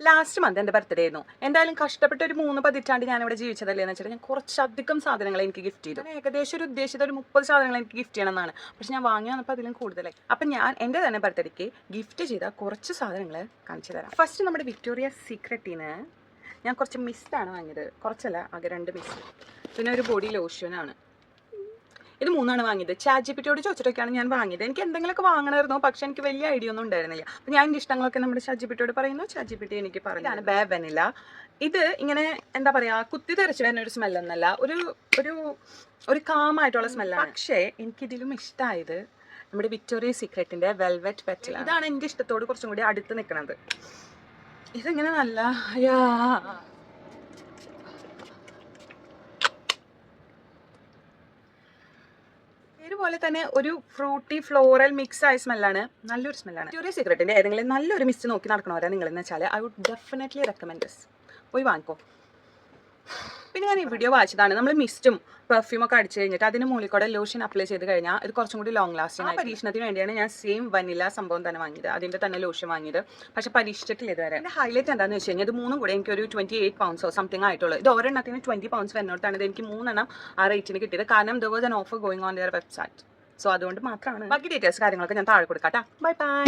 Last month എൻ്റെ birthday ആയിരുന്നു. എന്തായാലും കഷ്ടപ്പെട്ട ഒരു 3 പതിറ്റാണ്ട് ഞാനിവിടെ ജീവിച്ചതല്ലേ എന്ന് വെച്ചിട്ട് ഞാൻ കുറച്ചധികം സാധനങ്ങൾ എനിക്ക് ഗിഫ്റ്റ് ചെയ്തു. ഏകദേശം ഒരു ഉദ്ദേശിച്ചത് ഒരു 30 സാധനങ്ങൾ എനിക്ക് ഗിഫ്റ്റ് ചെയ്യണമെന്നാണ്. പക്ഷെ ഞാൻ വാങ്ങി വന്നപ്പോൾ അതിലും കൂടുതലായി. അപ്പം ഞാൻ എൻ്റെ തന്നെ ബർത്ത്ഡേക്ക് ഗിഫ്റ്റ് ചെയ്ത കുറച്ച് സാധനങ്ങൾ കാണിച്ചു തരാം. ഫസ്റ്റ് നമ്മുടെ വിക്ടോറിയ സീക്രട്ടിന് ഞാൻ കുറച്ച് മിസ്റ്റാണ് വാങ്ങിയത്. കുറച്ചല്ല, ആകെ 2 മിസ്റ്റ്. പിന്നെ ഒരു ബോഡി ലോഷനാണ്. ഇത് 3 വാങ്ങിയത്. ചാറ്റ്ജിപിറ്റിയോട് ചോദിച്ചിട്ടൊക്കെയാണ് ഞാൻ വാങ്ങിയത്. എനിക്ക് എന്തെങ്കിലുമൊക്കെ വാങ്ങണമായിരുന്നു, പക്ഷെ എനിക്ക് വലിയ ഐഡിയ ഒന്നും ഉണ്ടായിരുന്നില്ല. അപ്പം ഞാൻ എൻ്റെ ഇഷ്ടങ്ങളൊക്കെ നമ്മുടെ ചാറ്റ്ജിപിറ്റിയോട് പറയുന്നു, ചാറ്റ്ജിപിറ്റി എനിക്ക് പറഞ്ഞതാണ് ബേ വെനില. ഇത് ഇങ്ങനെ എന്താ പറയുക, കുത്തി തെറിച്ച് വരുന്ന ഒരു സ്മെല്ലൊന്നല്ല, ഒരു ഒരു ഒരു കാമായിട്ടുള്ള സ്മെല്ലാണ്. പക്ഷേ എനിക്കിതിലും ഇഷ്ടമായത് നമ്മുടെ വിക്ടോറിയ സീക്രട്ടിൻ്റെ വെൽവെറ്റ് പെറ്റലാണ്. ഇതാണ് എൻ്റെ ഇഷ്ടത്തോട് കുറച്ചും കൂടി അടുത്ത് നിൽക്കുന്നത്. ഇതിങ്ങനെ നല്ല പോലെ തന്നെ ഒരു ഫ്രൂട്ടി ഫ്ലോറൽ മിക്സ് ആയ സ്മെല്ലാണ്. നല്ലൊരു സ്മെല്ലാണ്. വിക്ടോറിയ സീക്രട്ടിൻ്റെ ഏതെങ്കിലും നല്ലൊരു മിസ്റ്റ് നോക്കി നടക്കണവരാ നിങ്ങളെന്ന് വെച്ചാൽ I would definitely recommend this. പോയി വാങ്ങിക്കോ. പിന്നെ ഞാൻ ഈ വീഡിയോ വായിച്ചതാണ്. നമ്മൾ മിസ്റ്റും പെർഫ്യൂമൊക്കെ അടിച്ചു കഴിഞ്ഞിട്ട് അതിന് മുകളിൽ കൂടെ ലോഷൻ അപ്ലൈ ചെയ്ത് കഴിഞ്ഞാൽ ഇത് കുറച്ചും കൂടി ലോങ് ലാസ്റ്റിംഗ്. ആ പരീക്ഷണത്തിന് വേണ്ടിയാണ് ഞാൻ സെയിം വനില സംഭവം തന്നെ വാങ്ങിയത്, അതിൻ്റെ തന്നെ ലോഷൻ വാങ്ങിയത്. പക്ഷെ പരീക്ഷിച്ചിട്ടില്ല ഇതുവരെ. എൻ്റെ ഹൈലൈറ്റ് എന്താണെന്ന് വെച്ച് കഴിഞ്ഞാൽ ഇത് 3 കൂടെ എനിക്ക് ഒരു 28 പൗണ്ട്സോ സംതിങ് ആയിട്ടുള്ളൂ. ഇത് ഒരെണ്ണത്തിന് 20 പൗണ്ട്സ് വരുന്നിടത്താണ് ഇത് എനിക്ക് 3 എണ്ണം ആ റേറ്റിന് കിട്ടിയത്. കാരണം there was an offer going on their website. So അതുകൊണ്ട് മാത്രമാണ്. ബാക്കി ഡീറ്റെയിൽസ് കാര്യങ്ങളൊക്കെ ഞാൻ താഴെ കൊടുക്കാം. Bye by.